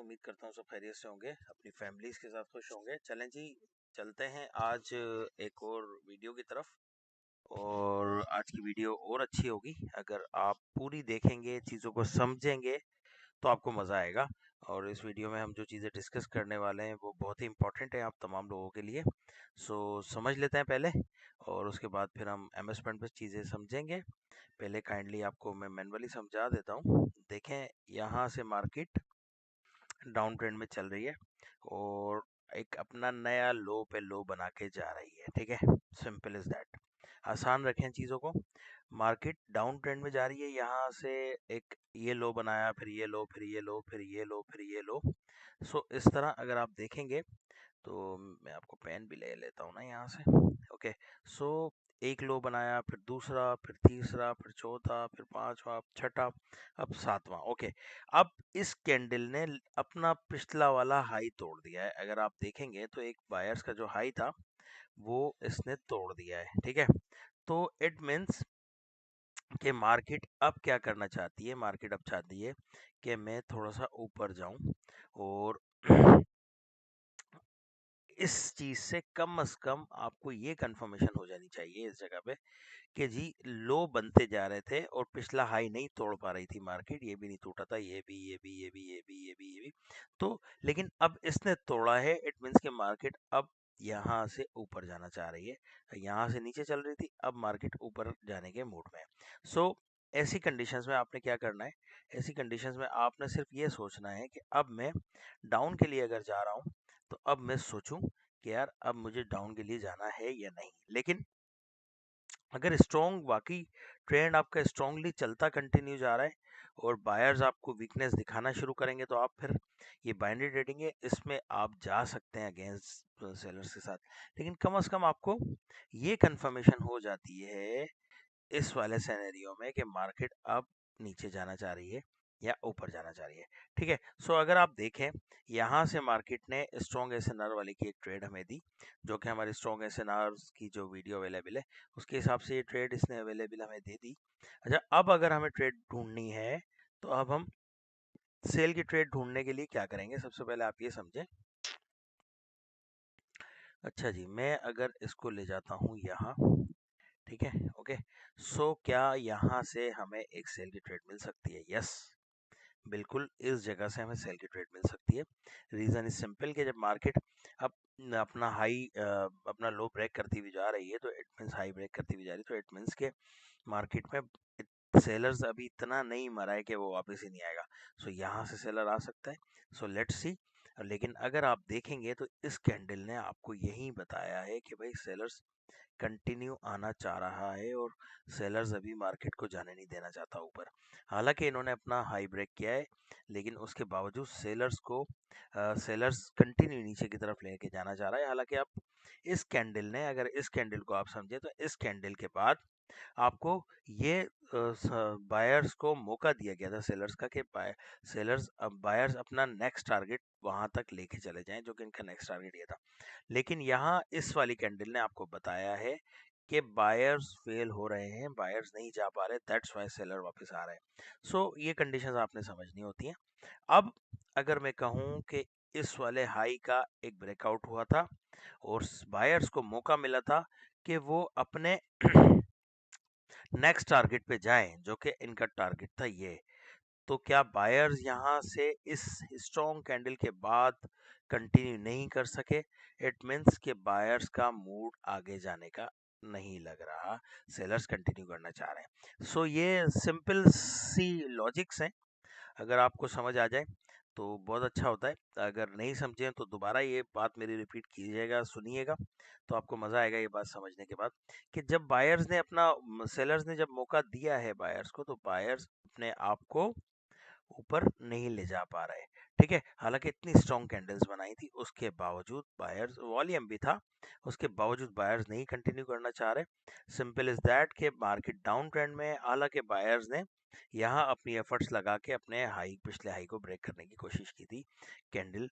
उम्मीद करता हूँ सब खैरियत से होंगे, अपनी फैमिलीज के साथ खुश होंगे। चलें जी, चलते हैं आज एक और वीडियो की तरफ। और आज की वीडियो और अच्छी होगी अगर आप पूरी देखेंगे, चीज़ों को समझेंगे तो आपको मज़ा आएगा। और इस वीडियो में हम जो चीज़ें डिस्कस करने वाले हैं वो बहुत ही इंपॉर्टेंट है आप तमाम लोगों के लिए। सो समझ लेते हैं पहले, और उसके बाद फिर हम MS Paint पे चीज़ें समझेंगे। पहले काइंडली आपको मैं मैनुअली समझा देता हूँ। देखें, यहाँ से मार्केट डाउन ट्रेंड में चल रही है और एक अपना नया लो पे लो बना के जा रही है। ठीक है, सिंपल इज दैट। आसान रखें चीज़ों को। मार्केट डाउन ट्रेंड में जा रही है, यहाँ से एक ये लो बनाया, फिर ये लो, फिर ये लो, फिर ये लो, फिर ये लो। सो इस तरह अगर आप देखेंगे तो मैं आपको पेन भी ले लेता हूँ ना यहाँ से। ओके, सो एक लो बनाया, फिर दूसरा, फिर तीसरा, फिर चौथा, फिर पांचवा, छठा, अब सातवां। ओके, अब इस कैंडल ने अपना पिछला वाला हाई तोड़ दिया है। अगर आप देखेंगे तो एक बायर्स का जो हाई था वो इसने तोड़ दिया है। ठीक है, तो इट मीन्स कि मार्केट अब क्या करना चाहती है। मार्केट अब चाहती है कि मैं थोड़ा सा ऊपर जाऊं, और इस चीज से कम आपको ये कंफर्मेशन हो जानी चाहिए इस जगह पे कि जी लो बनते जा रहे थे और पिछला हाई नहीं तोड़ पा रही थी मार्केट। ये भी नहीं टूटा था, ये भी, ये भी, ये भी, ये भी, ये भी, ये भी। तो लेकिन अब इसने तोड़ा है, इट मीन्स कि मार्केट अब यहाँ से ऊपर जाना चाह रही है। यहाँ से नीचे चल रही थी, अब मार्केट ऊपर जाने के मूड में है। सो ऐसी कंडीशंस में आपने क्या करना है, ऐसी कंडीशंस में आपने सिर्फ ये सोचना है कि अब मैं डाउन के लिए अगर जा रहा हूँ तो अब मैं सोचूं कि यार अब मुझे डाउन के लिए जाना है या नहीं। लेकिन अगर स्ट्रॉन्ग वाकई ट्रेंड आपका स्ट्रांगली चलता कंटिन्यू जा रहा है और बायर्स आपको वीकनेस दिखाना शुरू करेंगे तो आप फिर ये बाइनरी ट्रेडिंग है, इसमें आप जा सकते हैं अगेंस्ट सेलर्स के साथ। लेकिन कम से कम आपको ये कंफर्मेशन हो जाती है इस वाले सिनेरियो में कि मार्केट अब नीचे जाना चाह रही है या ऊपर जाना चाह रही है। ठीक है, सो अगर आप देखें, यहाँ से मार्केट ने स्ट्रॉन्ग एसएनआर वाली की एक ट्रेड हमें दी, जो कि हमारी स्ट्रॉन्ग एसएनआर की जो वीडियो अवेलेबल है उसके हिसाब से ये ट्रेड इसने अवेलेबल हमें दे दी। अच्छा, अब अगर हमें ट्रेड ढूंढनी है तो अब हम सेल की ट्रेड ढूंढने के लिए क्या करेंगे, सबसे पहले आप ये समझें। अच्छा जी, मैं अगर इसको ले जाता हूँ यहाँ, ठीक है, ओके, सो क्या यहाँ से हमें एक सेल की ट्रेड मिल सकती है? यस, बिल्कुल इस जगह से हमें सेल की ट्रेड मिल सकती है। रीज़न इज सिंपल कि जब मार्केट अब अपना हाई अपना लो ब्रेक करती हुई जा रही है तो इट मीन्स हाई ब्रेक करती हुई जा रही है, तो इट मीन्स के मार्केट में सेलर्स अभी इतना नहीं मरा है कि वो वापस ही नहीं आएगा। सो यहाँ से सेलर आ सकता है। So let's see. लेकिन अगर आप देखेंगे तो इस कैंडल ने आपको यही बताया है कि भाई सेलर्स कंटिन्यू आना चाह रहा है और सेलर्स अभी मार्केट को जाने नहीं देना चाहता ऊपर। हालांकि इन्होंने अपना हाई ब्रेक किया है, लेकिन उसके बावजूद सेलर्स कंटिन्यू नीचे की तरफ लेके जाना चाह रहा है। हालांकि आप इस कैंडल ने, अगर इस कैंडल को आप समझे तो इस कैंडल के बाद आपको ये बायर्स को मौका दिया गया था सेलर्स का कि सेलर्स अब बायर्स अपना नेक्स्ट टारगेट वहां तक लेके चले जाएं, जो कि इनका नेक्स्ट टारगेट ये था। लेकिन यहाँ इस वाली कैंडल ने आपको बताया है कि बायर्स फेल हो रहे हैं, बायर्स नहीं जा पा रहे, दैट्स वाई सेलर वापस आ रहे हैं। सो ये कंडीशंस आपने समझनी होती हैं। अब अगर मैं कहूँ कि इस वाले हाई का एक ब्रेकआउट हुआ था और बायर्स को मौका मिला था कि वो अपने नेक्स्ट टारगेट पे जाएं, जो कि इनका टारगेट था ये, तो क्या बायर्स यहाँ से इस स्ट्रॉन्ग कैंडल के बाद कंटिन्यू नहीं कर सके? इट मीन्स कि बायर्स का मूड आगे जाने का नहीं लग रहा, सेलर्स कंटिन्यू करना चाह रहे हैं। सो ये सिंपल सी लॉजिक्स हैं, अगर आपको समझ आ जाए तो बहुत अच्छा होता है। अगर नहीं समझे तो दोबारा ये बात मेरी रिपीट कीजिएगा, सुनिएगा, तो आपको मज़ा आएगा ये बात समझने के बाद कि जब बायर्स ने अपना सेलर्स ने जब मौका दिया है बायर्स को, तो बायर्स अपने आप को ऊपर नहीं ले जा पा रहे। ठीक है, हालांकि इतनी स्ट्रॉन्ग कैंडल्स बनाई थी उसके बावजूद बायर्स, वॉल्यूम भी था, उसके बावजूद बायर्स नहीं कंटिन्यू करना चाह रहे। सिंपल इज दैट कि मार्केट डाउन ट्रेंड में है, हालांकि बायर्स ने यहाँ अपनी एफर्ट्स लगा के अपने हाई, पिछले हाई को ब्रेक करने की कोशिश की थी। कैंडल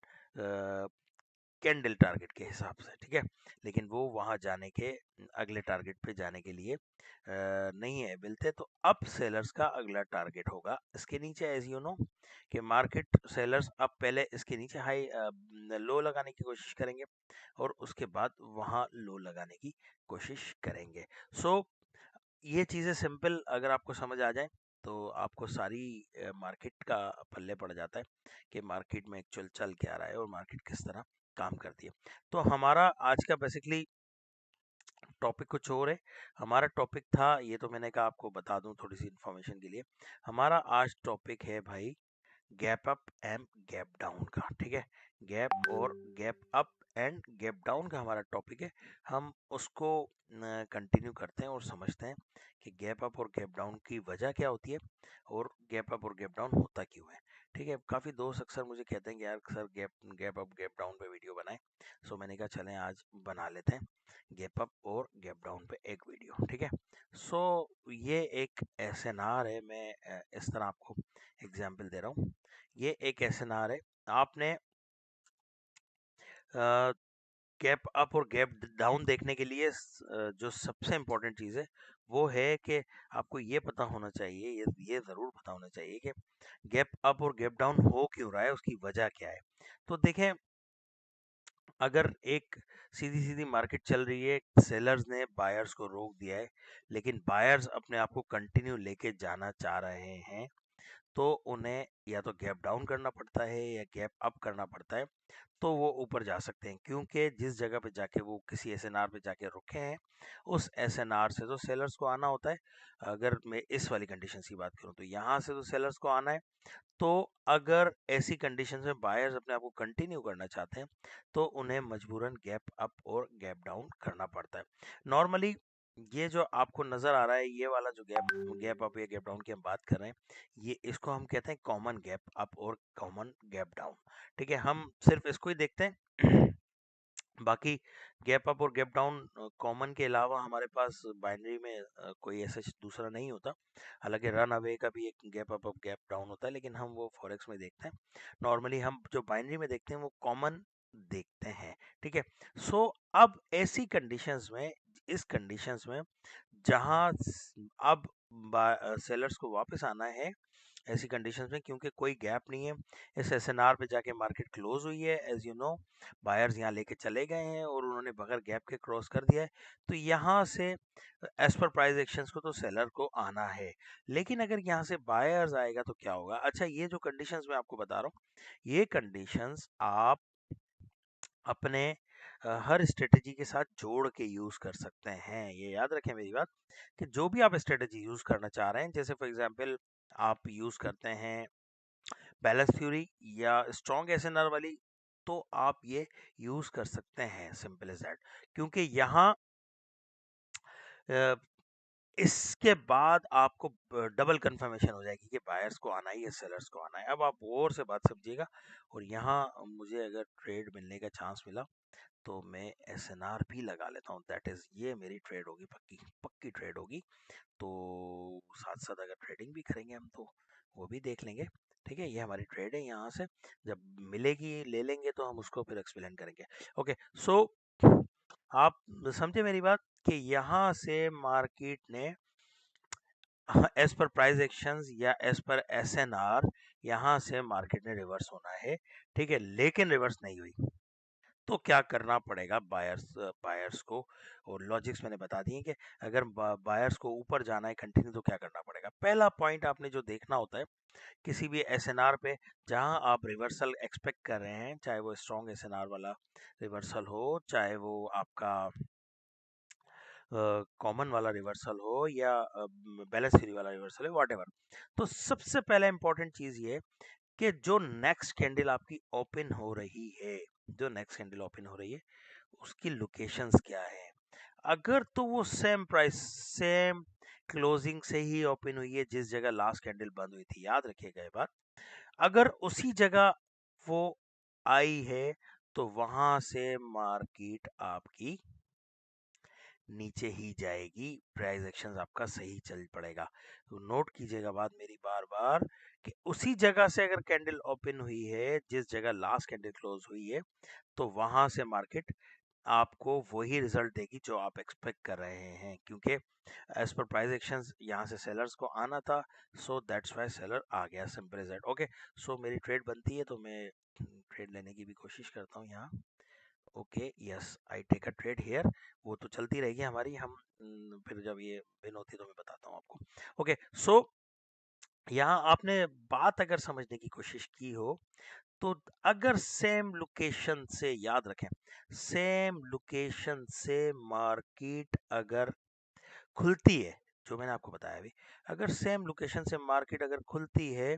कैंडल टारगेट के हिसाब से, ठीक है। लेकिन वो वहां जाने के अगले टारगेट पे जाने के लिए नहीं है मिलते, तो अब सेलर्स का अगला टारगेट होगा इसके नीचे, एज यू नो कि मार्केट सेलर्स अब पहले इसके नीचे हाई लो लगाने की कोशिश करेंगे और उसके बाद वहां लो लगाने की कोशिश करेंगे। सो ये चीज़ें सिंपल अगर आपको समझ आ जाए तो आपको सारी मार्केट का पल्ले पड़ जाता है कि मार्केट में एक्चुअल चल क्या रहा है और मार्केट किस तरह काम करती है। तो हमारा आज का बेसिकली टॉपिक कुछ और है। हमारा टॉपिक था, ये तो मैंने कहा आपको बता दूं थोड़ी सी इन्फॉर्मेशन के लिए, हमारा आज टॉपिक है भाई gap up and gap down का, ठीक है। गैप और gap up and gap down का हमारा टॉपिक है। हम उसको कंटिन्यू करते हैं और समझते हैं कि गैप अप और गैप डाउन की वजह क्या होती है और गैप अप और गैप डाउन होता क्यों है, ठीक है। काफ़ी दोस्त अक्सर मुझे कहते हैं कि यार sir gap gap up gap down पे वीडियो बनाएं। सो मैंने कहा चलें आज बना लेते हैं गैप अप और गैप डाउन पे एक वीडियो, ठीक है। सो ये एक एसएनआर है, मैं इस तरह आपको एग्जाम्पल दे रहा हूँ। ये एक एसएनआर है, आपने गैप अप और गैप डाउन देखने के लिए जो सबसे इम्पोर्टेंट चीज़ है वो है कि आपको ये पता होना चाहिए, ये ज़रूर पता होना चाहिए कि गैप अप और गैप डाउन हो क्यों रहा है, उसकी वजह क्या है। तो देखें, अगर एक सीधी सीधी मार्केट चल रही है, सेलर्स ने बायर्स को रोक दिया है, लेकिन बायर्स अपने आप को कंटिन्यू लेके जाना चाह रहे हैं, तो उन्हें या तो गैप डाउन करना पड़ता है या गैप अप करना पड़ता है, तो वो ऊपर जा सकते हैं। क्योंकि जिस जगह पे जाके वो किसी एसएनआर पे जाके रुके हैं, उस एसएनआर से तो सेलर्स को आना होता है। अगर मैं इस वाली कंडीशन की बात करूं तो यहाँ से तो सेलर्स को आना है। तो अगर ऐसी कंडीशन में बायर्स अपने आप को कंटिन्यू करना चाहते हैं तो उन्हें मजबूरन गैप अप और गैप डाउन करना पड़ता है। नॉर्मली ये जो आपको नजर आ रहा है, ये वाला जो गैप गैप अप या गैप डाउन की हम बात कर रहे हैं, ये इसको हम कहते हैं कॉमन गैप अप और कॉमन गैप डाउन, ठीक है। हम सिर्फ इसको ही देखते हैं। बाकी गैप अप और गैप डाउन कॉमन के अलावा हमारे पास बाइनरी में कोई ऐसा दूसरा नहीं होता। हालांकि रन अवे का भी एक गैप अप और गैप डाउन होता है, लेकिन हम वो फॉरेक्स में देखते हैं। नॉर्मली हम जो बाइनरी में देखते हैं वो कॉमन देखते हैं, ठीक है। सो अब ऐसी कंडीशंस में, इस कंडीशंस में जहां अब सेलर्स को वापस आना है ऐसी कंडीशंस में, क्योंकि कोई गैप नहीं है, इस एसएनआर पे जाके मार्केट क्लोज हुई है, एज यू नो बायर्स यहाँ लेके चले गए हैं और उन्होंने बगैर गैप के क्रॉस कर दिया है। तो यहाँ से एज पर प्राइस एक्शंस को तो सेलर को आना है, लेकिन अगर यहाँ से बायर्स आएगा तो क्या होगा। अच्छा, ये जो कंडीशंस मैं आपको बता रहा हूँ, ये कंडीशंस आप अपने हर स्ट्रेटेजी के साथ जोड़ के यूज कर सकते हैं। ये याद रखें मेरी बात, कि जो भी आप स्ट्रेटेजी यूज करना चाह रहे हैं, जैसे फॉर एग्जांपल आप यूज करते हैं बैलेंस थ्योरी या स्ट्रॉन्ग एसएनआर वाली, तो आप ये यूज कर सकते हैं, सिंपल एज दैट। क्योंकि यहाँ इसके बाद आपको डबल कंफर्मेशन हो जाएगी कि बायर्स को आना है या सेलर्स को आना है। अब आप और से बात समझिएगा, और यहाँ मुझे अगर ट्रेड मिलने का चांस मिला तो मैं एसएनआर भी लगा लेता हूँ, दैट इज ये मेरी ट्रेड होगी, पक्की पक्की ट्रेड होगी। तो साथ साथ अगर ट्रेडिंग भी करेंगे हम तो वो भी देख लेंगे, ठीक है। ये हमारी ट्रेड है, यहाँ से जब मिलेगी ले लेंगे, तो हम उसको फिर एक्सप्लेन करेंगे। ओके, सो आप समझे मेरी बात कि यहाँ से मार्केट ने एज पर प्राइस एक्शंस या एज पर एसएनआर यहाँ से मार्केट ने रिवर्स होना है, ठीक है, लेकिन रिवर्स नहीं हुई तो क्या करना पड़ेगा बायर्स को। और लॉजिक्स मैंने बता दिए कि अगर बायर्स को ऊपर जाना है कंटिन्यू तो क्या करना पड़ेगा। पहला पॉइंट आपने जो देखना होता है किसी भी एसएनआर पे, जहां आप रिवर्सल एक्सपेक्ट कर रहे हैं, चाहे वो स्ट्रॉन्ग एसएनआर वाला रिवर्सल हो, चाहे वो आपका कॉमन वाला रिवर्सल हो या बैलेंस थ्योरी वाला रिवर्सल है, व्हाटएवर। तो सबसे पहला इंपॉर्टेंट चीज ये कि जो नेक्स्ट कैंडल आपकी ओपन हो रही है, जो नेक्स्ट कैंडल ओपन हो रही है उसकी लोकेशंस क्या है। अगर तो वो सेम प्राइस सेम क्लोजिंग से ही ओपन हुई है जिस जगह लास्ट कैंडल बंद हुई थी, याद रखिएगा ये बात, अगर उसी जगह वो आई है तो वहां से मार्केट आपकी नीचे ही जाएगी, प्राइस एक्शन आपका सही चल पड़ेगा। तो नोट कीजिएगा बात मेरी बार बार कि उसी जगह से अगर कैंडल ओपन हुई है जिस जगह लास्ट कैंडल क्लोज हुई है, तो वहां से मार्केट आपको वही रिजल्ट देगी जो आप एक्सपेक्ट कर रहे हैं, क्योंकि एज पर प्राइस एक्शंस यहाँ से सेलर्स को आना था, सो दैट्स वाई सेलर आ गया, सिंपल एज दैट। ओके, सो मेरी ट्रेड बनती है तो मैं ट्रेड लेने की भी कोशिश करता हूँ यहाँ। Okay, yes, I take a trade here. वो तो चलती रहेगी हमारी, हम फिर जब ये विन होती है तो मैं बताता हूँ आपको। ओके, सो यहाँ आपने बात अगर समझने की कोशिश की हो, तो अगर सेम लोकेशन से, याद रखें, सेम लोकेशन से मार्केट अगर खुलती है, जो मैंने आपको बताया अभी, अगर सेम लोकेशन से मार्केट अगर खुलती है,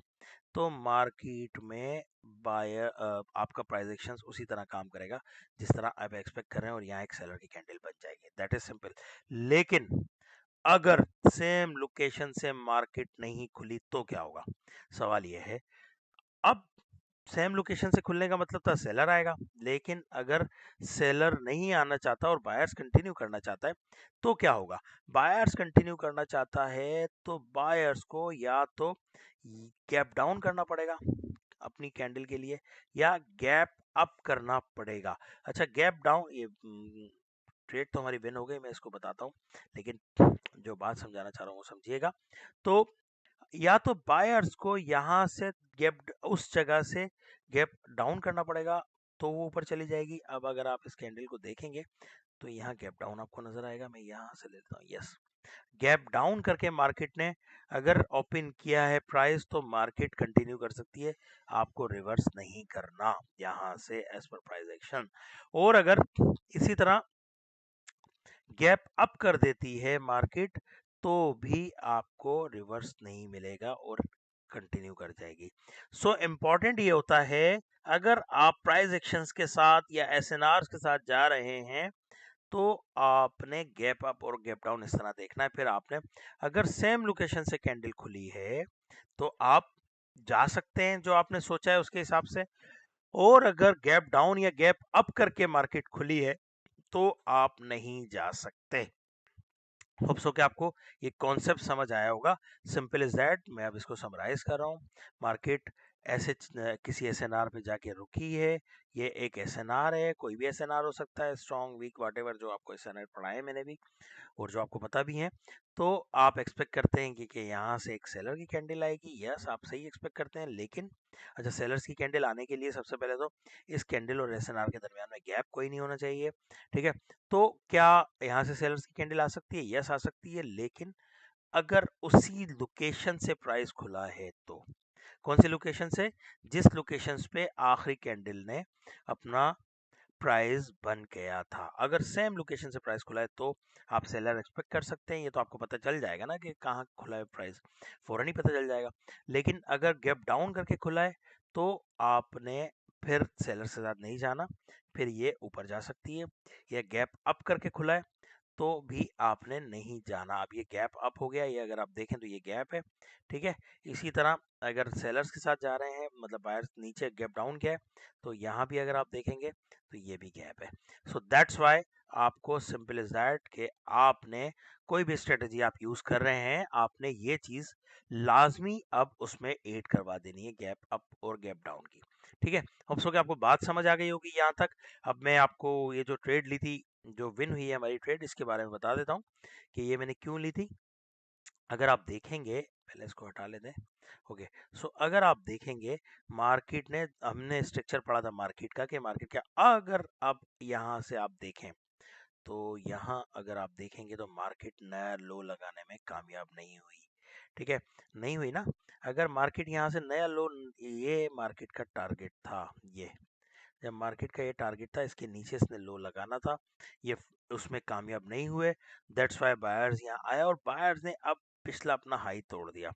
तो मार्केट में बायर आपका प्राइस एक्शन उसी तरह काम करेगा जिस तरह आप एक्सपेक्ट कर रहे हैं, और यहाँ एक सेलर की कैंडल बन जाएगी, दैट इज सिंपल। लेकिन अगर सेम लोकेशन से मार्केट नहीं खुली तो क्या होगा, सवाल यह है। अब सेम लोकेशन से खुलने का मतलब था सेलर आएगा, लेकिन अगर सेलर नहीं आना चाहता और बायर्स कंटिन्यू करना चाहता है तो क्या होगा, बायर्स कंटिन्यू करना चाहता है तो बायर्स को या तो गैप डाउन करना पड़ेगा अपनी कैंडल के लिए, या गैप अप करना पड़ेगा। अच्छा, गैप डाउन, ये ट्रेड तो हमारी विन हो गई, मैं इसको बताता हूँ, लेकिन जो बात समझाना चाह रहा हूँ वो समझिएगा। तो या तो बायर्स को यहाँ से गैप, उस जगह से गैप डाउन करना पड़ेगा, तो वो ऊपर चली जाएगी। अब अगर आप इस कैंडल को देखेंगे तो यहाँ गैप डाउन आपको नजर आएगा, मैं यहाँ से लेता हूँ, यस, गैप डाउन करके मार्केट ने अगर ओपन किया है प्राइस, तो मार्केट कंटिन्यू कर सकती है, आपको रिवर्स नहीं करना यहाँ से एज पर प्राइस एक्शन। और अगर इसी तरह गैप अप कर देती है मार्केट, तो भी आपको रिवर्स नहीं मिलेगा और कंटिन्यू कर जाएगी। सो इम्पॉर्टेंट ये होता है, अगर आप प्राइस एक्शंस के साथ या एसएनआर के साथ जा रहे हैं, तो आपने गैप अप और गैप डाउन इस तरह देखना है। फिर आपने अगर सेम लोकेशन से कैंडल खुली है तो आप जा सकते हैं जो आपने सोचा है उसके हिसाब से, और अगर गैप डाउन या गैप अप करके मार्केट खुली है तो आप नहीं जा सकते। होप सो कि आपको ये कॉन्सेप्ट समझ आया होगा, सिंपल इज दैट। मैं अब इसको समराइज कर रहा हूँ। मार्केट ऐसे किसी एसएनआर पे जाके रुकी है, ये एक एसएनआर है, कोई भी एसएनआर हो सकता है, स्ट्रॉन्ग वीक व्हाटएवर, जो आपको एसएनआर पढ़ाए मैंने भी और जो आपको पता भी है। तो आप एक्सपेक्ट करते हैं कि यहाँ से एक सेलर की कैंडल आएगी, यस, आप सही एक्सपेक्ट करते हैं, लेकिन अच्छा, सेलर्स की कैंडल आने के लिए सबसे पहले तो इस कैंडल और एसएनआर के दरमियान में गैप कोई नहीं होना चाहिए, ठीक है। तो क्या यहाँ से सेलर्स की कैंडल आ सकती है, यस आ सकती है, लेकिन अगर उसी लोकेशन से प्राइस खुला है तो, कौन सी लोकेशन से, जिस लोकेशन पे आखिरी कैंडल ने अपना प्राइस बन गया था, अगर सेम लोकेशन से प्राइस खुला है तो आप सेलर एक्सपेक्ट कर सकते हैं। ये तो आपको पता चल जाएगा ना कि कहाँ खुला है प्राइस, फौरन ही पता चल जाएगा। लेकिन अगर गैप डाउन करके खुला है तो आपने फिर सेलर के साथ नहीं जाना, फिर ये ऊपर जा सकती है। या गैप अप करके खुला है तो भी आपने नहीं जाना। अब ये गैप अप हो गया, ये अगर आप देखें तो ये गैप है, ठीक है। इसी तरह अगर सेलर्स के साथ जा रहे हैं, मतलब बायर्स नीचे गैप डाउन किया है, तो यहाँ भी अगर आप देखेंगे तो ये भी गैप है। सो दैट्स वाई आपको सिंपल इज दैट कि आपने कोई भी स्ट्रेटजी आप यूज कर रहे हैं, आपने ये चीज लाजमी अब उसमें ऐड करवा देनी है, गैप अप और गैप डाउन की, ठीक है। होप सो कि आपको बात समझ आ गई होगी यहाँ तक। अब मैं आपको ये जो ट्रेड ली थी, जो विन हुई है हमारी ट्रेड, इसके बारे में बता देता हूँ कि ये मैंने क्यों ली थी। अगर आप देखेंगे, पहले इसको हटा लेते हैं। ओके, सो अगर आप देखेंगे मार्केट ने, हमने स्ट्रक्चर पढ़ा था मार्केट का, कि मार्केट क्या, अगर आप यहाँ से आप देखें तो यहाँ अगर आप देखेंगे तो मार्केट नया लो लगाने में कामयाब नहीं हुई, ठीक है, नहीं हुई ना। अगर मार्केट यहाँ से नया लो, ये मार्केट का टारगेट था, ये जब मार्केट का ये टारगेट था, इसके नीचे इसने लो लगाना था, ये उसमें कामयाब नहीं हुए, दैट्स वाई बायर्स यहाँ आया और बायर्स ने अब पिछला अपना हाई तोड़ दिया।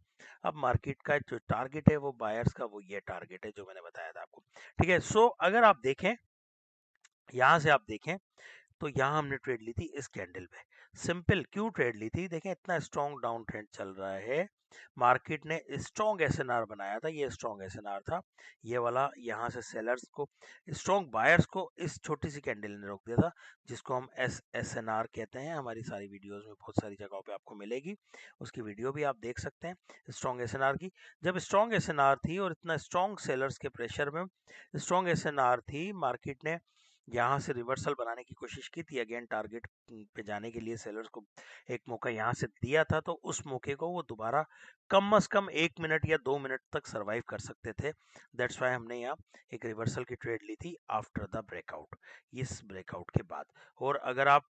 अब मार्केट का जो टारगेट है वो बायर्स का, वो ये टारगेट है जो मैंने बताया था आपको, ठीक है। सो अगर आप देखें, यहाँ से आप देखें तो यहाँ हमने ट्रेड ली थी इस कैंडल पे। सिंपल क्यों ट्रेड ली थी? देखें इतना स्ट्रॉन्ग डाउन ट्रेंड चल रहा है, मार्केट ने स्ट्रॉन्ग एसएनआर बनाया था, ये स्ट्रॉन्ग एसएनआर था, ये वाला यहाँ से सेलर्स को, स्ट्रॉन्ग बायर्स को इस छोटी सी कैंडल ने रोक दिया था, जिसको हम एसएनआर कहते हैं। हमारी सारी वीडियोस में बहुत सारी जगहों पे आपको मिलेगी, उसकी वीडियो भी आप देख सकते हैं स्ट्रॉन्ग एसएनआर की। जब स्ट्रॉन्ग एसएनआर थी और इतना स्ट्रॉन्ग सेलर्स के प्रेशर में स्ट्रॉन्ग एसएनआर थी, मार्केट ने यहाँ से रिवर्सल बनाने की कोशिश की थी, अगेन टारगेट पे जाने के लिए सेलर्स को एक मौका यहाँ से दिया था, तो उस मौके को वो दोबारा कम से कम 1 मिनट या 2 मिनट तक सरवाइव कर सकते थे। दैट्स वाई हमने यहाँ एक रिवर्सल की ट्रेड ली थी आफ्टर द ब्रेकआउट, इस ब्रेकआउट के बाद। और अगर आप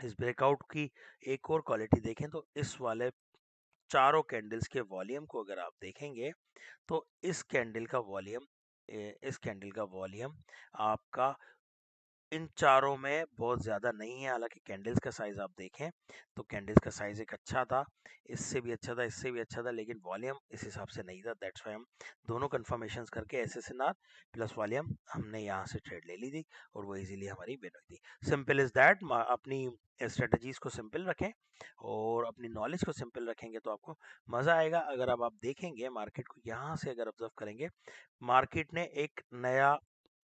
इस ब्रेकआउट की एक और क्वालिटी देखें तो इस वाले चारों कैंडल्स के वॉल्यूम को अगर आप देखेंगे तो इस कैंडल का वॉल्यूम आपका इन चारों में बहुत ज़्यादा नहीं है। हालांकि कैंडल्स का साइज़ आप देखें तो कैंडल्स का साइज़ एक अच्छा था, इससे भी अच्छा था, इससे भी अच्छा था, लेकिन वॉल्यूम इस हिसाब से नहीं था। दैट्स वाई हम दोनों कन्फर्मेशंस करके एसएसएनआर प्लस वॉल्यूम हमने यहाँ से ट्रेड ले ली थी और वो इजीली हमारी विन हुई थी। Simple is that. अपनी स्ट्रेटजीज को सिंपल रखें और अपनी नॉलेज को सिंपल रखेंगे तो आपको मज़ा आएगा। अगर अब आप देखेंगे मार्केट को यहाँ से अगर ऑब्जर्व करेंगे, मार्केट ने एक नया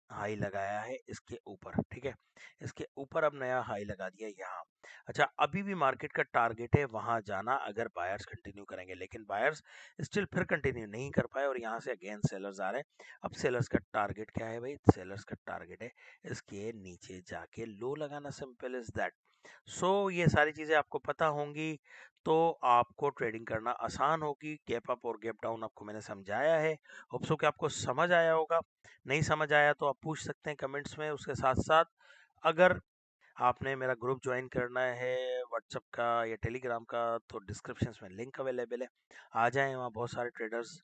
हाई लगाया है इसके ऊपर, ठीक है, इसके ऊपर अब नया हाई लगा दिया यहाँ। अच्छा, अभी भी मार्केट का टारगेट है वहां जाना अगर बायर्स कंटिन्यू करेंगे, लेकिन बायर्स स्टिल फिर कंटिन्यू नहीं कर पाए और यहाँ से अगेन सेलर्स आ रहे हैं। अब सेलर्स का टारगेट क्या है भाई? सेलर्स का टारगेट है इसके नीचे जाके लो लगाना, सिंपल इज दैट। सो ये सारी चीजें आपको पता होंगी तो आपको ट्रेडिंग करना आसान होगी। गैप अप और गैप डाउन आपको मैंने समझाया है, होप सो कि आपको समझ आया होगा। नहीं समझ आया तो आप पूछ सकते हैं कमेंट्स में। उसके साथ साथ अगर आपने मेरा ग्रुप ज्वाइन करना है व्हाट्सएप का या टेलीग्राम का तो डिस्क्रिप्शन में लिंक अवेलेबल है, आ जाएं। वहाँ बहुत सारे ट्रेडर्स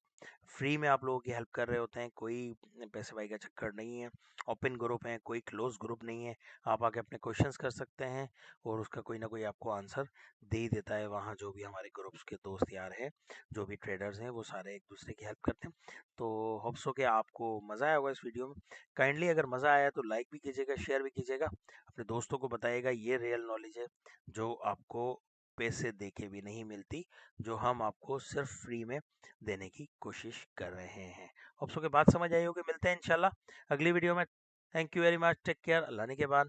फ्री में आप लोगों की हेल्प कर रहे होते हैं, कोई पैसे भाई का चक्कर नहीं है। ओपन ग्रुप है, कोई क्लोज ग्रुप नहीं है, आप आके अपने क्वेश्चंस कर सकते हैं और उसका कोई ना कोई आपको आंसर दे ही देता है। वहाँ जो भी हमारे ग्रुप्स के दोस्त यार हैं, जो भी ट्रेडर्स हैं, वो सारे एक दूसरे की हेल्प करते हैं। तो होप सो कि आपको मज़ा आया होगा इस वीडियो में। काइंडली अगर मज़ा आया तो लाइक भी कीजिएगा, शेयर भी कीजिएगा, अपने दोस्तों को बताइएगा। ये रियल नॉलेज है जो आपको पैसे दे के भी नहीं मिलती, जो हम आपको सिर्फ फ्री में देने की कोशिश कर रहे हैं। होप सो के बात समझ आई होगी। मिलते हैं इंशाल्लाह अगली वीडियो में। Thank you very much, take care, अल्लाह ने के बाद।